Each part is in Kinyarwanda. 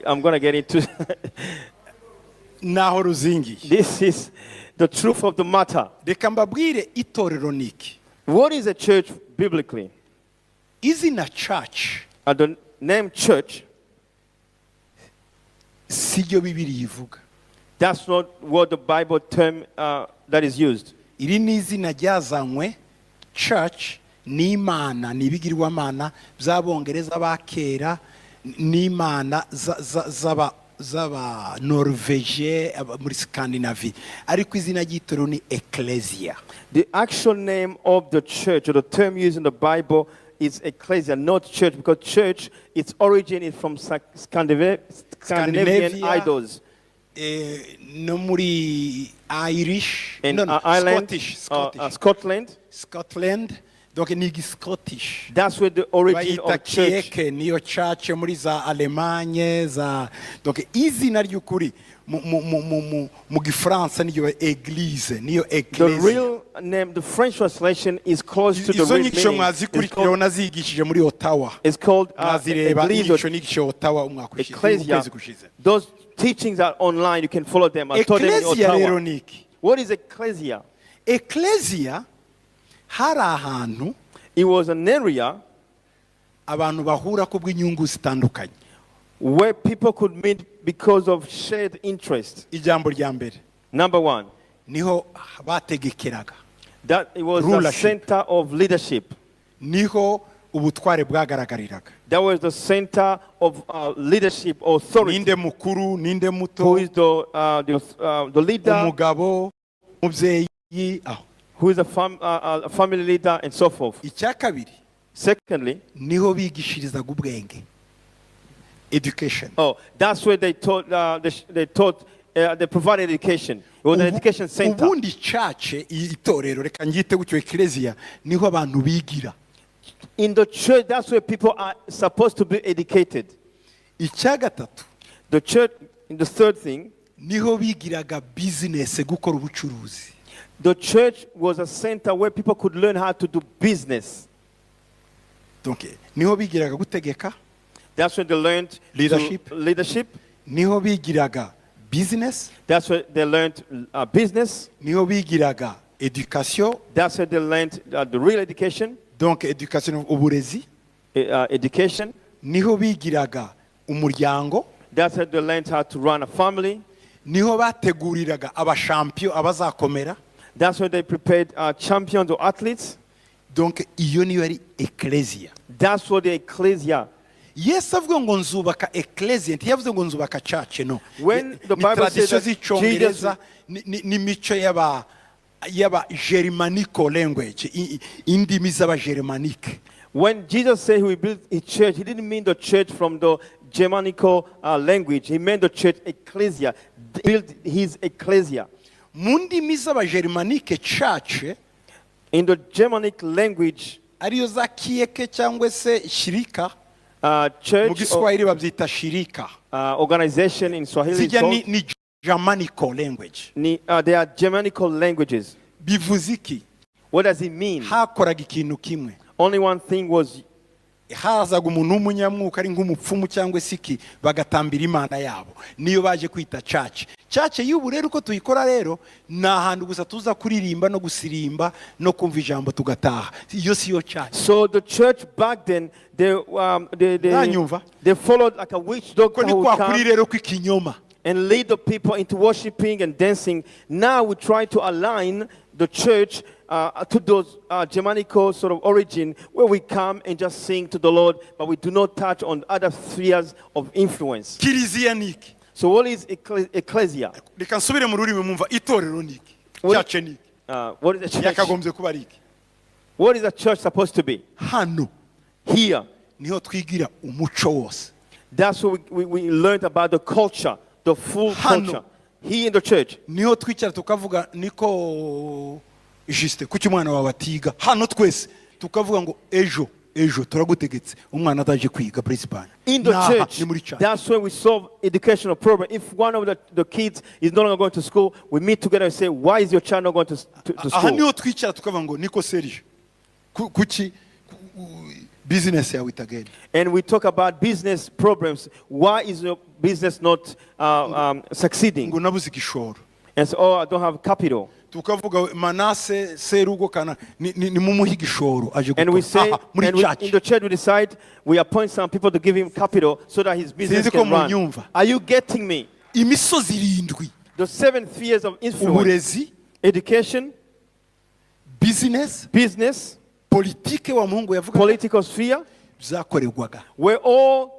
I'm going to get into naho ruzingiye. this is the truth of the matter. Reka mbabwire itorero niki. What is a church biblically? Izina church The name church, siryo Bibiliya ivuga. that's not what the Bible term that is used. Iri ni izina ryazanywe. Church ni imana, ni ibigirwamana by'abongereza bakera, ni imana z'aba Norvege muri Scandinavie, ariko izina ry'itorero ni ecclesia. The actual name of the church, or the term used in the Bible, is ecclesia, not church, because church, its origin is from Scandinavian idols. No muri Irish, In no, Ireland, Scottish. Scotland. Donc ni Scottish. That's where the origin Bayita of church. Kieke, niyo church muri za Allemagne za. Donc izina ry'ukuri mu Gifaransa niyo église, niyo The ecclesia. real name, the French translation, is close to the Izo real nyikisho meaning. mwazikurikiraho nazigishije muri Ottawa. It's called Mwazireba Ecclesia. nyikisho nigisho Ottawa umwaka ushize. Ecclesia. Ukwezi gushize. Those teachings are online. You can follow them. I taught them in Ecclesia rero Ottawa. niki. What is ecclesia? Ecclesia hari ahantu It was an area abantu bahura ku bw'inyungu zitandukanye. where people could meet because of shared interest. Ijambo rya mbere Number one, niho bategekeraga, that it was the Rulership. center of leadership. niho ubutware bwagaragariraga. That was the center of leadership, authority. Ninde mukuru, ninde Who muto, is the leader? umugabo, umubyeyi, aho. Who is a family leader, and so forth. Icya kabiri Secondly, niho bigishirizaga ubwenge, education. that's where they taught. They provided education. It was an education center. Ubundi church itorero reka ngite gutyo ecclesia niho abantu bigira. In the church, that's where people are supposed to be educated. Icya gatatu The church, the third thing, niho bigiraga business, gukora ubucuruzi. the church was a center where people could learn how to do business. Donc niho bigiraga gutegeka, That's where they learned leadership. niho bigiraga business, That's where they learned business. niho bigiraga education. That's where they learned the real education. Donc education uburezi, Education. niho bigiraga umuryango, That's where they learned how to run a family. niho bateguriraga abashampion abazakomera. That's where they prepared champions or athletes. Donc iyo niyo ari ecclesia. That's what the ecclesia. Yesu avuga ngo nzubaka ecclesia, ntiyavuze ngo nzubaka church, no. When the Bible says that z'icyongereza ni mico yaba Germanico language, indimi z'aba Germanique. When Jesus said he will build a church, he didn't mean the church from the Germanico language. He meant the church ecclesia. Build his ecclesia. Mu ndimi z'aba Germanique church, In the Germanic language, ariyo za kieke cyangwa se shirika, mu church Giswahili babyita shirika. organization in Swahili. Zijya ni Germanico language. They are Germanical languages. Bivuze iki? What does it mean? Hakoraga ikintu kimwe. Only one thing was, hazaga umuntu w'umunyamwuka ari nk'umupfumu cyangwa se iki, bagatambira imana yabo, niyo baje kwita church. Church y'ubu rero uko tuyikora rero ni ahantu gusa tuza kuririmba no gusirimba no kumva ijambo tugataha. Iyo siyo church. so the church back then, they followed like a witch doctor Ko ni who would kwa come kuri rero kw'ikinyoma. and lead the people into worshiping and dancing. Now we try to align the church to those Germanical sort of origin, where we come and just sing to the Lord, but we do not touch on other spheres of influence. Kiliziya niki? So what is ecclesia? Reka nsubire mu rurimi mumva itorero niki? What- Church niki? What is a church? Yakagombye kuba iki? What is a church supposed to be? Hano Here. niho twigira umuco wose. That's what we learned about the culture, the full Hano. culture. Here in the church. Niho twicara tukavuga niko juste kuki umwana wawe atiga. Hano twese tukavuga ngo ejo turagutegetse umwana ataje kwiga principal. In the church, that's where we solve educational problem. If one of the kids is no longer going to school, we meet together and say, why is your child not going to Aha school? niho twicara tukavuga ngo niko Serge kuki business yawe itagenda. And we talk about business problems. Why is your business not succeeding? Ngo nabuze igishoro. And so, oh, I don't have capital. Tukavuga Manase Serugo kana ni mumuha igishoro aje And we say, muri and church. in the church we decide, we appoint some people to give him capital so that his business can run. Are you getting me? Imisozi 7 The 7 spheres of influence: uburezi, education, business, politike wa Mungu yavuga political sphere, byakorerwaga. we're all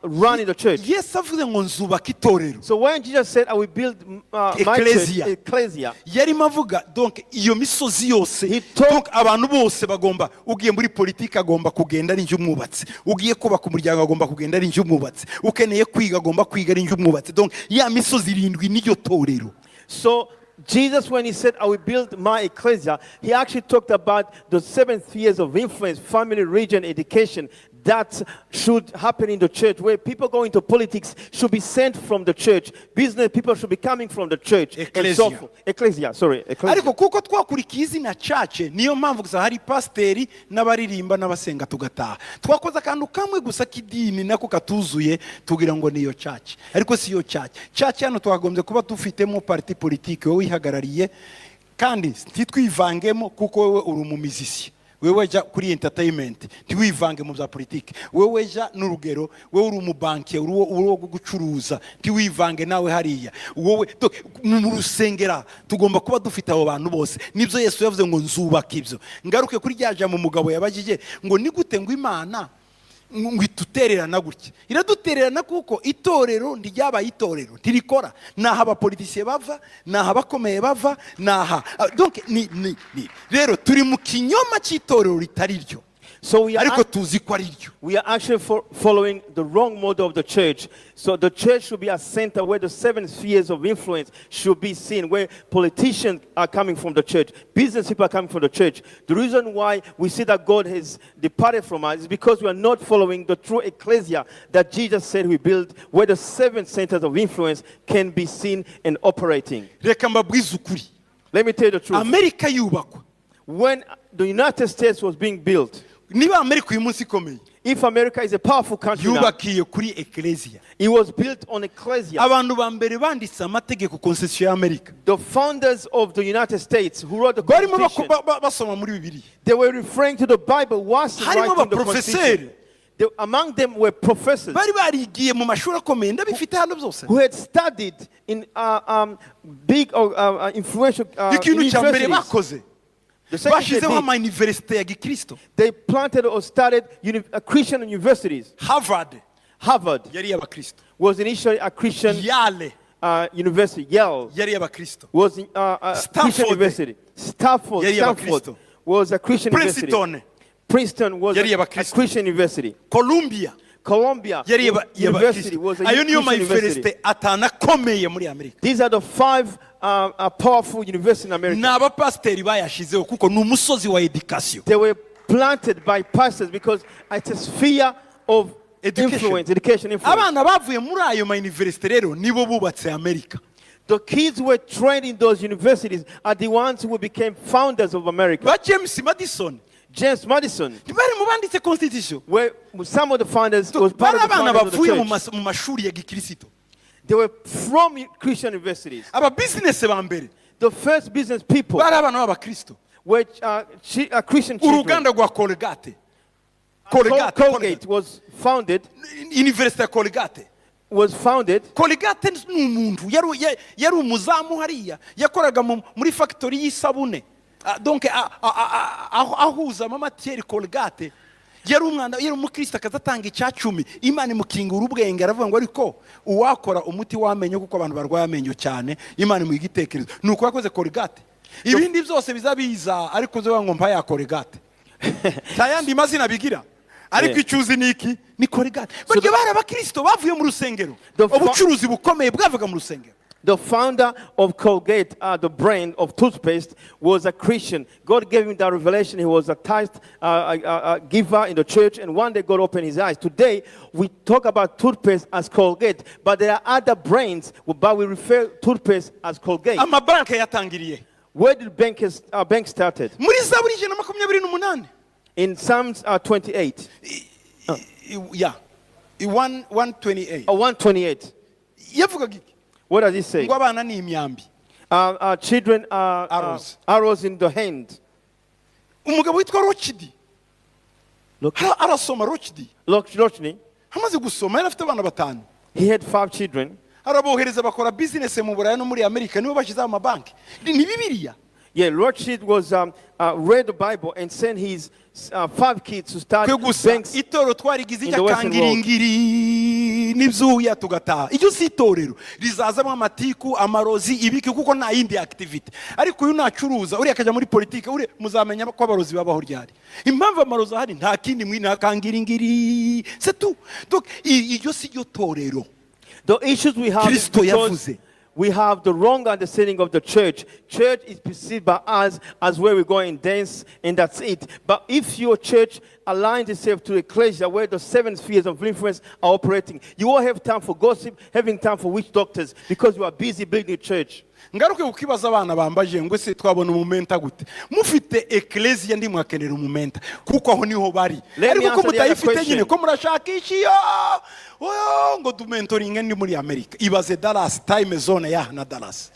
run in the church. Yes, avuze ngo nzubaka itorero. So when Jesus said, I will build my church, ecclesia, yari mavuga donc iyo misozi yose, donc abantu bose bagomba, ugiye muri politike agomba kugenda ari njumwubatse, ugiye kubaka umuryango agomba kugenda ari njumwubatse, ukeneye kwiga agomba kwiga ari njumwubatse. Donc ya misozi 7 niyo torero. So Jesus, when he said, I will build my ecclesia, he actually talked about the 7 spheres of influence: family, religion, education. That should happen in the church, where people go into politics should be sent from the church. Business people should be coming from the church. Ecclesia. Ecclesia, sorry. Ecclesia. Ariko kuko twakurikiye izina church, niyo mpamvu gusa hari pasteri n'abaririmba n'abasenga tugataha. Twakoze akantu kamwe gusa kidini nako katuzuye tugira ngo niyo church. Ariko si yo church. Church hano twagombye kuba dufitemo parti politique wowe ihagarariye, kandi ntitwivangemo kuko wewe uri umumizisi. Wewe ja kuri entertainment ntiwivange mu bya politike. Wewe ja n'urugero, wewe uri umubanke uri gucuruza ntiwivange nawe hariya. Wowe mu rusengera tugomba kuba dufite abo bantu bose. Nibyo Yesu yavuze ngo nzubaka ibyo. Ngaruke kuri ryaje mu mugabo yabagije ngo nigute ngo Imana ngwitutererana gutya. Iradutererana kuko itorero ndyabaye itorero ntirikora. Naha abapoliticiye bava, naha abakomeye bava, naha. Donc rero turi mu kinyoma cy'itorero ritari ryo. So we are actually following the wrong model of the church. So the church should be a center where the 7 spheres of influence should be seen, where politicians are coming from the church, business people are coming from the church. The reason why we see that God has departed from us is because we are not following the true ecclesia that Jesus said we build, where the 7 centers of influence can be seen and operating. Let me tell you the truth. America yubakwa. When the United States was being built, if America is a powerful country now, it was built on ecclesia. The founders of the United States who wrote the Constitution, they were referring to the Bible whilst writing the Constitution. Among them were professors who had studied in big influential universities. They planted or started Christian universities. Harvard was initially a Christian university. Yale was a Christian university. Stanford was a Christian university. Princeton was a Christian university. Columbia University was a Christian university. These are the 5 powerful universities in America. They were planted by pastors because it's a sphere of influence, education influence. The kids who were trained in those universities are the ones who became founders of America. James Madison, where some of the founders was part of the founders of the church. They were from Christian universities. The first business people were Christian children. Colgate was founded. University of Colgate was founded. Colgate n'umuntu yari umuzamu hariya yakoraga muri factory y'isabune. Donc ahuza amamatieri Colgate yari umukristo akazatanga icyacumi Imana imukingura ubwenge aravuga ngo ariko uwakora umuti wamenyo kuko abantu barwaye amenyo cyane Imana mu igitekerezo nuko yakoze Colgate ibindi byose bizabiza ariko zo ngo mpa ya Colgate tayandi mazina bigira ariko icyuzi niki ni Colgate baryo bari abakristo bavuye mu rusengero ubucuruzi bukomeye bwavuga mu rusengero. The founder of Colgate, the brand of toothpaste, was a Christian. God gave him that revelation. He was a tithe giver in the church, and one day God opened his eyes. Today, we talk about toothpaste as Colgate, but there are other brands, but we refer toothpaste as Colgate. Amabanki yatangiriye. Where did bank started? Muri Zaburi 128. In Psalms 28, Yeah, 128 or 128, yavugaga iki? what does it say? ngo abana ni imyambi. Children are Arrows. arrows in the hand. Umugabo witwa Rochidi arasoma. Rochni, amaze gusoma yari afite abana batanu, he had 5 children. arabohereza bakora business mu Burayi no muri Amerika, nibo bashyizeho amabanki. Ni Bibiliya. Yeah, Rothschild was read the Bible and sent his 5 kids to start kwe gusa banks. itoro twarigize in the Western icy'akangiringiri n'ibyuya tugataha. Iryo si itorero rizazamo amatiku, amarozi, ibiki, kuko nta yindi activity. Ariko uyu nacuruza uri akajya muri politike, uri muzamenya ko abarozi babaho ryari. Impamvu amarozi ahari nta kindi mwi nakangiringiri, c'est tout. Donc iryo si ryo torero. The issues we have is Kristo because yavuze. we have the wrong understanding of the church. Church is perceived by us as where we go and dance, and that's it. But if your church aligns itself to the ecclesia where the 7 spheres of influence are operating, you won't have time for gossip, having time for witch doctors, because you are busy building a church. Ngaruke kukibaza abana bambaje ngo se twabona umumenta gute. Mufite ecclesia ndi mwakenera umumenta kuko aho niho bari. Ariko ko mutayifite nyine ko murashakisha oyo ngo du mentoring ndi muri America. Ibaze Dallas time zone ya na Dallas.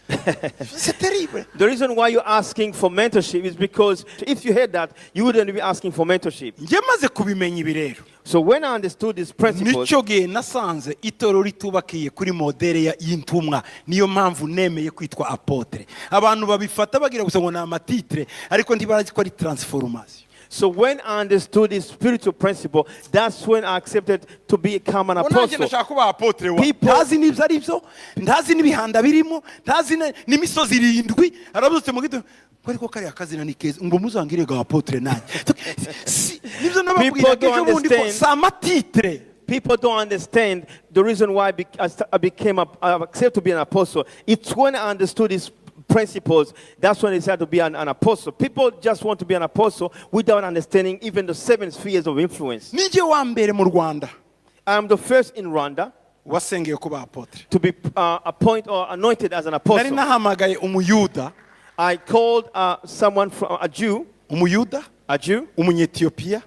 C'est terrible. The reason why you're asking for mentorship is because if you had that, you wouldn't be asking for mentorship. Nje maze kubimenya ibi rero. So when I understood these principles, Nico gihe nasanze itoro ritubakiye kuri modere y'intumwa, niyo mpamvu nemeye kwitwa apotre. Abantu babifata bagira gusa ngo na amatitre ariko ntibarazi ko ari transformation. so when I understood this spiritual principle, that's when I accepted to become an apostle. Ndashaka kuba apotre wa. People- Ntazi n'ibyo ari byo, ntazi n'ibihanda birimo, ntazi n'imisozi 7. Arabutse mu gito ariko kari akazina ni keza ngo muzangire ga apotre nanjye. Nibyo nababwira don't ko bundi ko understand. sa matitre. People don't understand the reason why I became accepted to be an apostle. It's when I understood these principles, that's when I decided to be an apostle. People just want to be an apostle without understanding even the 7 spheres of influence. Nije wa mbere mu Rwanda I'm the first in Rwanda wasengeye kuba apotre. to be appointed or anointed as an Nari apostle. nahamagaye umuyuda, I called someone from a Jew, umunyetiyopiya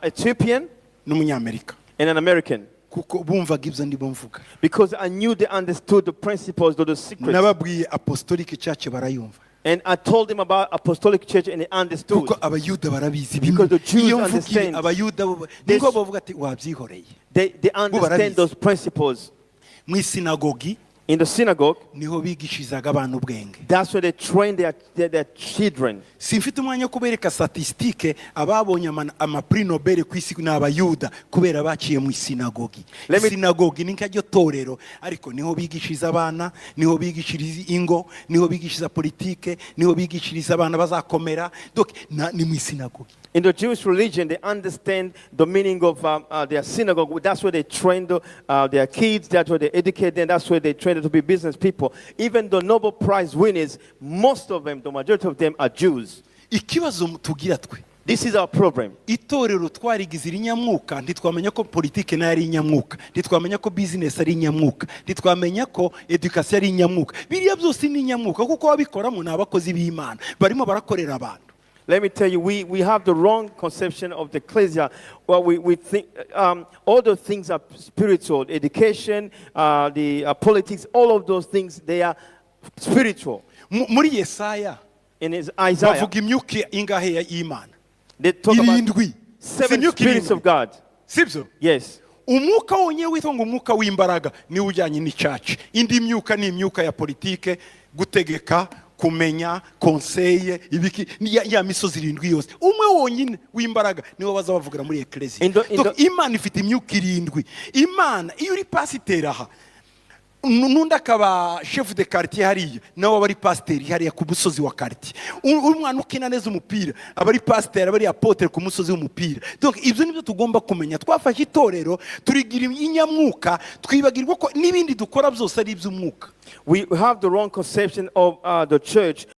Ethiopian, n'umunyamerika, and an American, kuko bumvaga ibyo ndimo mvuga. because I knew they understood the principles, the secrets. Nababwiye apostolic church barayumva. And I told him about apostolic church, and they understood. Kuko abayuda barabizi. Because the Jews Iyo mvugiye understand. abayuda They- niko bavuga ati wabyihoreye. They understand those principles. Mu isinagogi In the synagogue, niho bigishirizaga abantu ubwenge. that's where they train their children. Simfite umwanya wo kubereka statistique ababonye amapri Nobel ku isi n'abayuda kubera baciye mu isinagogi. Let me- Isinagogi ni nkajyo torero, ariko niho bigishiriza abana, niho bigishiriza ingo, niho bigishiriza politike, niho bigishiriza abana bazakomera. Donc ni mu isinagogi. In the Jewish religion, they understand the meaning of their synagogue. That's where they train their kids. That's where they educate them. That's where they train them to be business people. Even the Nobel Prize winners, most of them, the majority of them, are Jews. Ikibazo tugira twe, This is our problem. itorero twarigize inyamwuka, ntitwamenya ko politike nayo ari inyamwuka, ntitwamenya ko business ari inyamwuka, ntitwamenya ko education ari inyamwuka. Biriya byose ni inyamwuka kuko ababikoramo ni abakozi b'Imana barimo barakorera abantu. Let me tell you, we have the wrong conception of the ecclesia. Well, we think all those things are spiritual. Education, the politics, all of those things, they are spiritual. Muri Yesaya In Isaiah, bavuga imyuka ingahe y'Imana? they talk about Irindwi. 7 Imyuka spirits irindwi. of God. Sibyo? Yes. Umwuka wonye witwa ngo umwuka w'imbaraga niwe ujyanye n'icaci. Indi myuka ni imyuka ya politike, gutegeka, kumenya, conseil, ibiki ya misozi 7 yose. Umwe wonyine w'imbaraga niwe baza bavugira muri ecclesia. Donc Imana ifite imyuka 7. Imana iyo uri pasiteri aha, nundi akaba chef de quartier hariya, nawe aba ari pasiteri hariya ku musozi wa quartier. Umwana ukina neza umupira aba ari pasiteri, aba ari apotre ku musozi w'umupira. Donc ibyo nibyo tugomba kumenya. Twafashe itorero turigira inyamwuka, twibagirwa ko n'ibindi dukora byose ari iby'umwuka. We have the wrong conception of the church.